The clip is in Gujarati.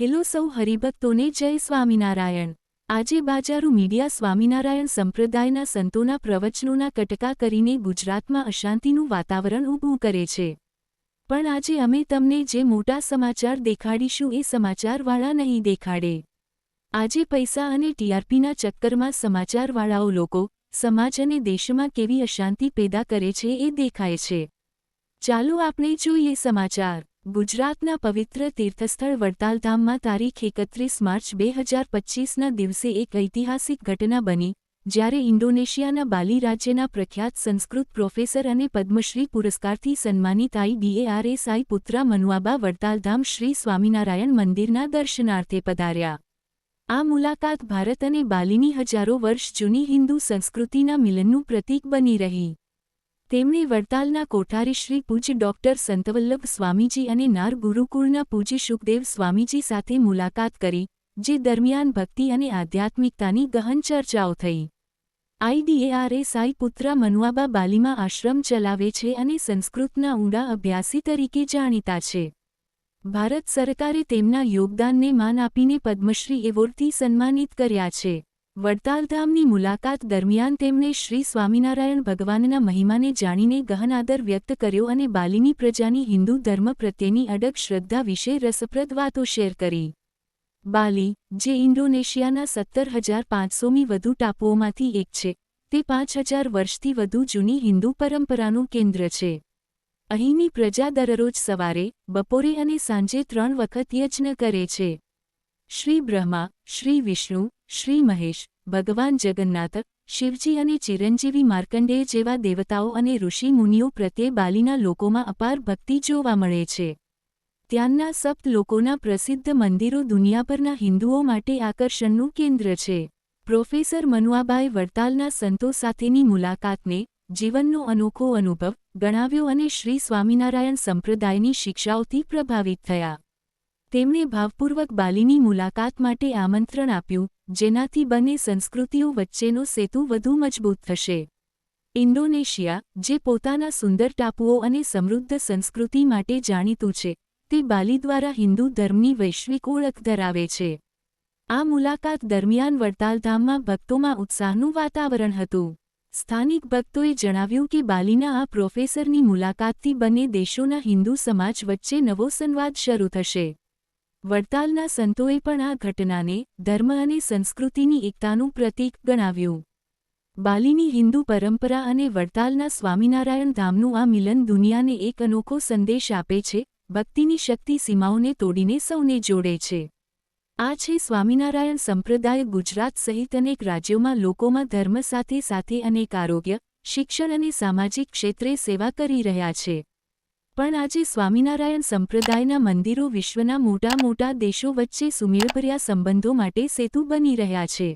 હેલો સૌ હરિભક્તોને જય સ્વામિનારાયણ। આજે બાજારુ મીડિયા સ્વામિનારાયણ સંપ્રદાયના સંતોના પ્રવચનોના કટકા કરીને ગુજરાતમાં અશાંતિનું વાતાવરણ ઊભું કરે છે। પણ આજે અમે તમને જે મોટા સમાચાર દેખાડીશું એ સમાચારવાળા નહીં દેખાડે। આજે પૈસા અને ટીઆરપીના ચક્કરમાં સમાચારવાળાઓ લોકો, સમાજ અને દેશમાં કેવી અશાંતિ પેદા કરે છે એ દેખાય છે। ચાલો આપણે જોઈએ સમાચાર। ગુજરાતના પવિત્ર તીર્થસ્થળ વડતાલધામમાં તારીખ 31 માર્ચ 2025ના દિવસે એક ઐતિહાસિક ઘટના બની, જ્યારે ઇન્ડોનેશિયાના બાલી રાજ્યના પ્રખ્યાત સંસ્કૃત પ્રોફેસર અને પદ્મશ્રી પુરસ્કારથી સન્માનિત IDARSI પુત્રા મનુઆબા વડતાલધામ શ્રી સ્વામિનારાયણ મંદિરના દર્શનાર્થે પધાર્યા। આ મુલાકાત ભારત અને બાલીની હજારો વર્ષ જૂની હિન્દુ સંસ્કૃતિના મિલનનું પ્રતીક બની રહી। તેમણે વડતાલના કોઠારી શ્રી પૂજ્ય ડૉક્ટર સંતવલ્લભ સ્વામીજી અને નાર ગુરુકુળના પૂજ્ય શુકદેવ સ્વામીજી સાથે મુલાકાત કરી, જે દરમિયાન ભક્તિ અને આધ્યાત્મિકતાની ગહન ચર્ચાઓ થઈ। IDARSI પુત્રા મનુઆબા બાલીમાં આશ્રમ ચલાવે છે અને સંસ્કૃતના ઊંડા અભ્યાસી તરીકે જાણીતા છે। ભારત સરકારે તેમના યોગદાનને માન આપીને પદ્મશ્રી એવોર્ડથી સન્માનિત કર્યા છે। વડતાલધામની મુલાકાત દરમિયાન તેમણે શ્રી સ્વામિનારાયણ ભગવાનના મહિમાને જાણીને ગહન આદર વ્યક્ત કર્યો અને બાલીની પ્રજાની હિન્દુ ધર્મ પ્રત્યેની અડગ શ્રદ્ધા વિશે રસપ્રદ વાતો શેર કરી। બાલી, જે ઇન્ડોનેશિયાના 17,500મી વધુ ટાપુઓમાંથી એક છે, તે 5,000 વર્ષથી વધુ જૂની હિન્દુ પરંપરાનું કેન્દ્ર છે। અહીંની પ્રજા દરરોજ સવારે, બપોરે અને સાંજે 3 વખત યજ્ઞ કરે છે। શ્રી બ્રહ્મા, શ્રી વિષ્ણુ, શ્રી મહેશ, ભગવાન જગન્નાથ, શિવજી અને ચિરંજીવી માર્કંડેય જેવા દેવતાઓ અને ઋષિ મુનિઓ પ્રત્યે બાલીના લોકોમાં અપાર ભક્તિ જોવા મળે છે। ત્યાંના સપ્ત લોકોના પ્રસિદ્ધ મંદિરો દુનિયાભરના હિન્દુઓ માટે આકર્ષણનું કેન્દ્ર છે। પ્રોફેસર મનુઆબાએ વડતાલના સંતો સાથેની મુલાકાતને જીવનનો અનોખો અનુભવ ગણાવ્યો અને શ્રી સ્વામિનારાયણ સંપ્રદાયની શિક્ષાઓથી પ્રભાવિત થયા। તેમણે ભાવપૂર્વક બાલીની મુલાકાત માટે આમંત્રણ આપ્યું, જેનાથી બંને સંસ્કૃતિઓ વચ્ચેનો સેતુ વધુ મજબૂત થશે। ઇન્ડોનેશિયા, જે પોતાના સુંદર ટાપુઓ અને સમૃદ્ધ સંસ્કૃતિ માટે જાણીતું છે, તે બાલી દ્વારા હિન્દુ ધર્મની વૈશ્વિક ઓળખ ધરાવે છે। આ મુલાકાત દરમિયાન વડતાલધામમાં ભક્તોમાં ઉત્સાહનું વાતાવરણ હતું। સ્થાનિક ભક્તોએ જણાવ્યું કે બાલીના આ પ્રોફેસરની મુલાકાતથી બંને દેશોના હિન્દુ સમાજ વચ્ચે નવો સંવાદ શરૂ થશે। વડતાલના સંતોએ પણ આ ઘટનાને ધર્મ અને સંસ્કૃતિની એકતાનું પ્રતીક ગણાવ્યું। બાલીની હિન્દુ પરંપરા અને વડતાલના સ્વામિનારાયણ ધામનું આ મિલન દુનિયાને એક અનોખો સંદેશ આપે છે, ભક્તિની શક્તિ સીમાઓને તોડીને સૌને જોડે છે। આ છે સ્વામિનારાયણ સંપ્રદાય ગુજરાત સહિત અનેક રાજ્યોમાં લોકોમાં ધર્મ સાથે સાથે અનેક આરોગ્ય, શિક્ષણ અને સામાજિક ક્ષેત્રે સેવા કરી રહ્યા છે। પણ આજે સ્વામિનારાયણ સંપ્રદાયના મંદિરો વિશ્વના મોટા મોટા દેશો વચ્ચે સુમેળભર્યા સંબંધો માટે સેતુ બની રહ્યા છે।